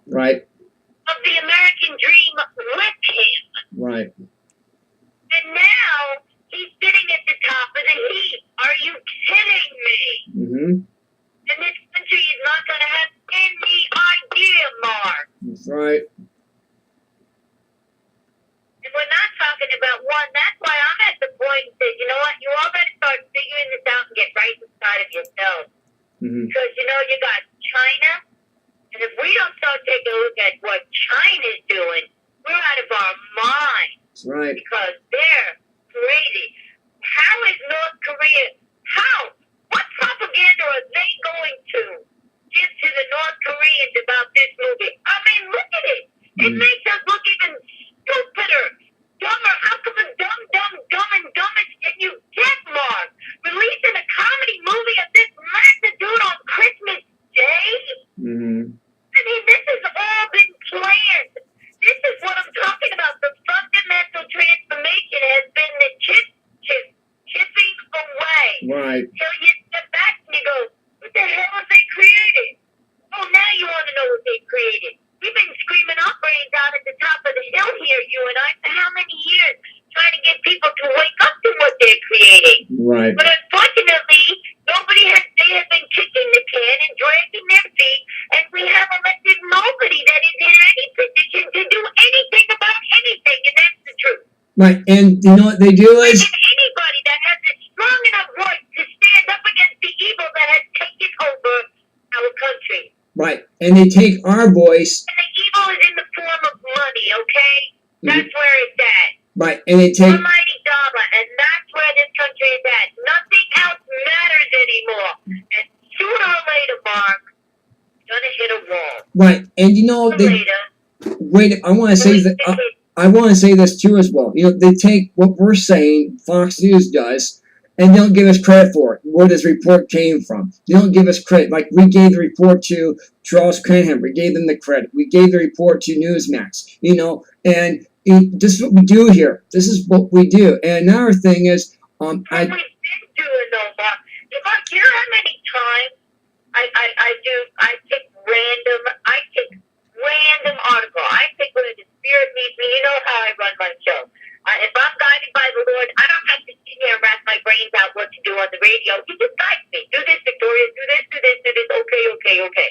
Right. Of the American dream with him. Right. And now he's sitting at the top of the heap. Are you kidding me? Mm-hmm. And this country is not going to have any idea, Mark. That's right. And we're not talking about one. That's why I'm at the point that, you know what, you all got to start figuring this out and get right inside of yourself. Mm-hmm. Because, you know, you got China. And if we don't start taking a look at what China's doing, we're out of our minds. That's right. Because they're crazy. How is North Korea? How? What propaganda are they going to give to the North Koreans about this movie? I mean, look at it. It makes us look even stupider, dumber. How come a dumb and dumbest can you get, Mark? Releasing a comedy movie of this magnitude on Christmas Day? Mm-hmm. I mean, this has all been planned. This is what I'm talking about. The fundamental transformation has been the chipping away. Right. Till you step back and you go, what the hell have they created? Oh, now you want to know what they created. We've been screaming our brains out at the top of the hill here, you and I, for how many years? Trying to get people to wake up to what they're creating. Right. But unfortunately, they have been kicking the can and dragging their feet, and we have elected nobody that is in any position to do anything about anything, and that's the truth. Right, and you know what they do is... anybody that has a strong enough voice to stand up against the evil that has taken over our country. Right, and they take our voice... And the evil is in the form of money, okay? That's where it's at. Right, and they take... Almighty dollar, and that's where this country is at. Nothing else matters anymore. And sooner or later, Mark, it's gonna hit a wall. Right, and you know... Wait, I want to say that... I want to say this too as well. You know, they take what we're saying, Fox News does, and they don't give us credit for it, where this report came from. They don't give us credit. Like, we gave the report to Charles Cranham. We gave them the credit. We gave the report to Newsmax, you know, and this is what we do here. This is what we do. And another thing is, We've been doing though, Mark. You know how many times I pick random article. I pick when the Spirit meets me. You know how I run my show. If I'm guided by the Lord, I don't have to sit here and wrap my brains out what to do on the radio. He just guides me. Do this, Victoria. Do this. Okay.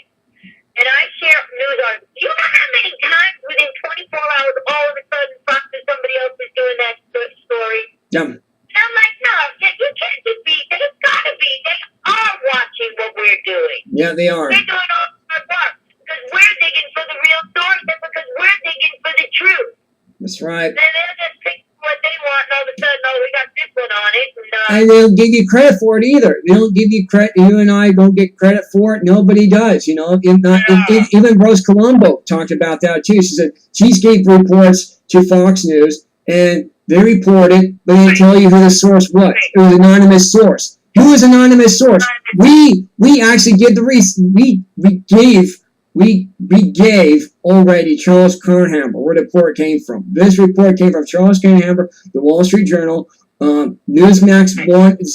And I share news articles. You know how many times within 24 hours, all of a sudden, somebody else is doing that story? Yeah. And I'm like, no, you can't just be. There's got to be. They are watching what we're doing. Yeah, they are. They're doing all our work because we're digging for the real story, and because we're digging for the truth. That's right. And they'll just pick what they want, and all of a sudden, oh, we got this one on it. And they don't give you credit for it either. They don't give you credit. You and I don't get credit for it. Nobody does. You know, even Rose Colombo talked about that too. She said she gave reports to Fox News, and they reported, but they didn't tell you who the source was. It was an anonymous source. Who is anonymous source? We actually give the we gave already Charles Cranham where the report came from. This report came from Charles Cranham, the Wall Street Journal. Newsmax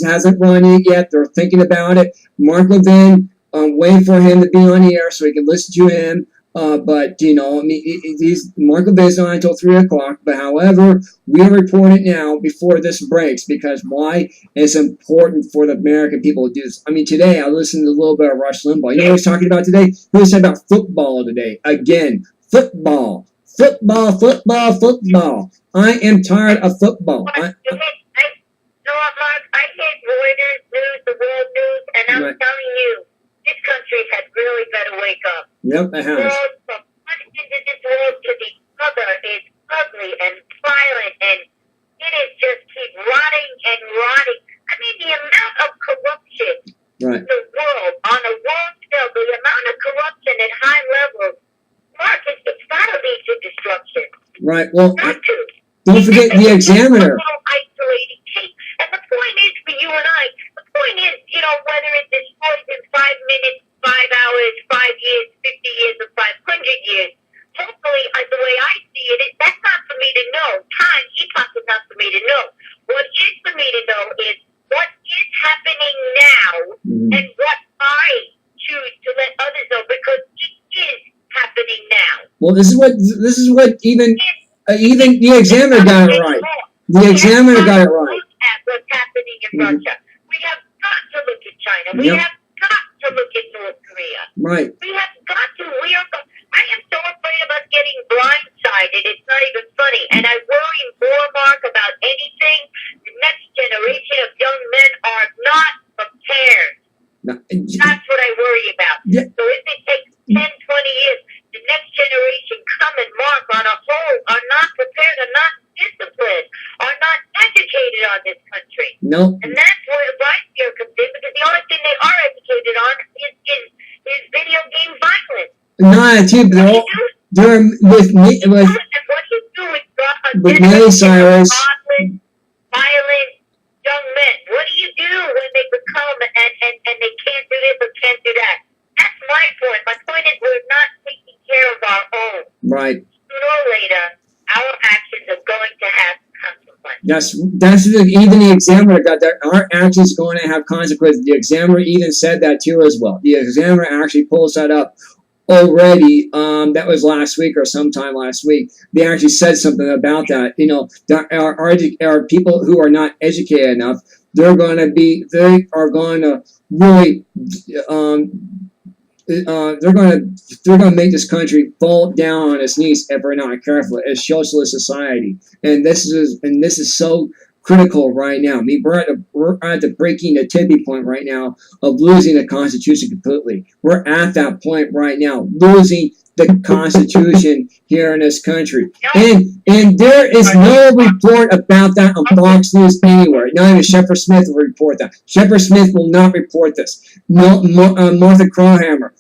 hasn't run it yet. They're thinking about it. Mark Levin, waiting for him to be on the air so we can listen to him. But, you know, I mean, Mark Levin's on until 3 o'clock. But, however, we report it now before this breaks because why? It's important for the American people to do this. I mean, today I listened to a little bit of Rush Limbaugh. You know what he's talking about today? He was talking about football today. Again, football. I am tired of football. You know what, Mark? I hate Reuters News, the World News, and I'm telling you, this country has really better wake up. Yep, it has. The world, from one end of this world to the other, is ugly and violent, and it is just keep rotting and rotting. I mean, the amount of corruption in the world, on a world scale, the amount of corruption at high levels, Mark, it's got to lead to destruction. Right, well, don't forget the Examiner. Isolated case. And the point is, for you and I, the point is, you know, whether it destroys in 5 minutes, 5 hours, 5 years, 50 years, or 500 years, hopefully, the way I see it, that's not for me to know. Time, epoch is not for me to know. What is for me to know is what is happening now and what I choose to let others know. Because Well, this is what even the Examiner got it right. The Examiner got it right. Look at what's happening in Russia. We have got to look at China. We Yep. have got to look at North Korea. Right. We have got to. I am so afraid of us getting blindsided. It's not even funny. And I worry more, Mark, about anything. The next generation of young men are not prepared. No, That's what I worry about. Yeah. So if it takes 10, 20 years, the next generation come and Mark on a whole are not prepared, are not disciplined, are not educated on this country. no. And that's where the right fear comes in, because the only thing they are educated on is video game violence. Not too, but they're with me And what you do is with Miley Cyrus. Violent young men. What do you do when they become and they can't do this or can't do that? That's my point. My point is we're not taking care of our own. Right. Sooner or later, our actions are going to have consequences. That's even the Examiner got that. Our actions going to have consequences. The Examiner even said that too as well. The Examiner actually pulls that up already. That was last week or sometime last week. They actually said something about that. You know, our people who are not educated enough, they are going to really they're going to make this country fall down on its knees if we're not careful as socialist society. And this is so critical right now. I mean, we're at the breaking the tipping point right now of losing the Constitution completely. We're at that point right now, losing the Constitution here in this country. And there is no report about that on Fox News anywhere. Not even Shepard Smith will report that. Shepard Smith will not report this. No, Martha Crowhammer,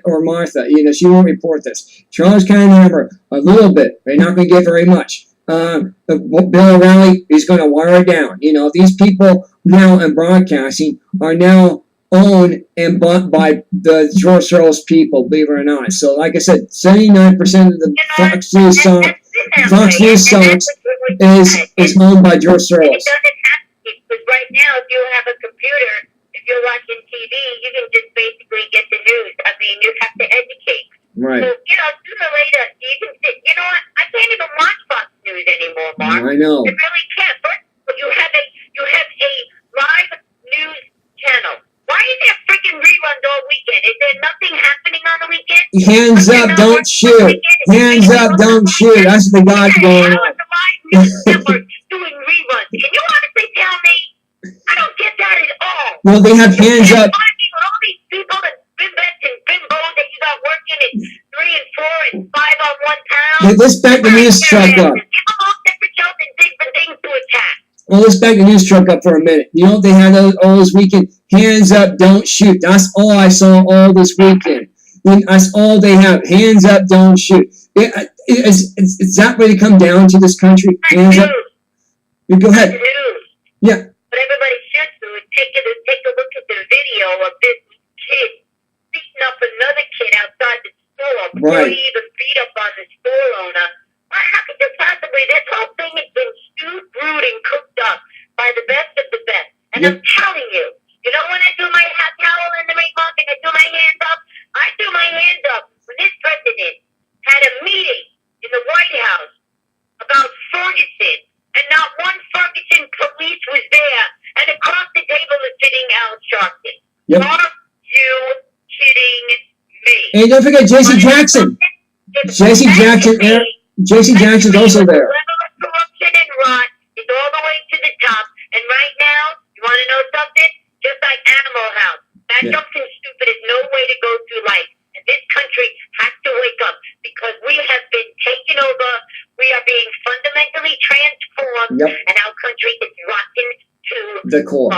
or Martha, she won't report this. Charles Canhammer, a little bit. They're not going to get very much. Bill O'Reilly is going to wire it down. These people now in broadcasting are now owned and bought by the George Soros people, believe it or not. So, like I said, 79% of the Fox News songs is owned by George Soros. It doesn't have to be, because right now, if you have a computer, if you're watching TV, you can just basically get the news. I mean, you have to educate. Right. So, sooner or later, you can sit. You know what? I can't even watch Fox News anymore, Mark. I know. I really can't. First of all, you have a live news channel. Why is there freaking reruns all weekend? Is there nothing happening on the weekend? Hands up, don't shoot. Hands up, don't shoot. That's what they got going on. The live news network doing reruns. Can you honestly tell me? I don't get that at all. Well, they have hands up. All these people that bimbets and bimbos that you got working at 3 and 4 and 5 on one town. Let's back the news truck up. Give them all separate jobs and different things to attack. Well, let's back the news truck up for a minute. They had all this weekend. Hands up, don't shoot. That's all I saw all this weekend. That's all they have. Hands up, don't shoot. Is that really come down to this country? Hands up. Go ahead. Yeah. What everybody should do is take a look at the video of this kid beating up another kid outside the store before he even beat up on the store owner. How could you possibly? This whole thing has been stewed, brewed, and cooked up by the best of the best. And I'm telling you, when I do my towel in the ring market, I do my hands up. I do my hands up when this president had a meeting in the White House about Ferguson, and not one Ferguson police was there, and across the table is sitting Al Sharpton. Yep. Are you kidding me? And don't forget J.C. Jackson. J.C. Jackson's also there. The level of corruption and rot is all the way to the top. And right now, you want to know something? Just like Animal House, Jumps stupid is no way to go through life. And this country has to wake up, because we have been taken over. We are being fundamentally transformed, and our country is rotten to the core.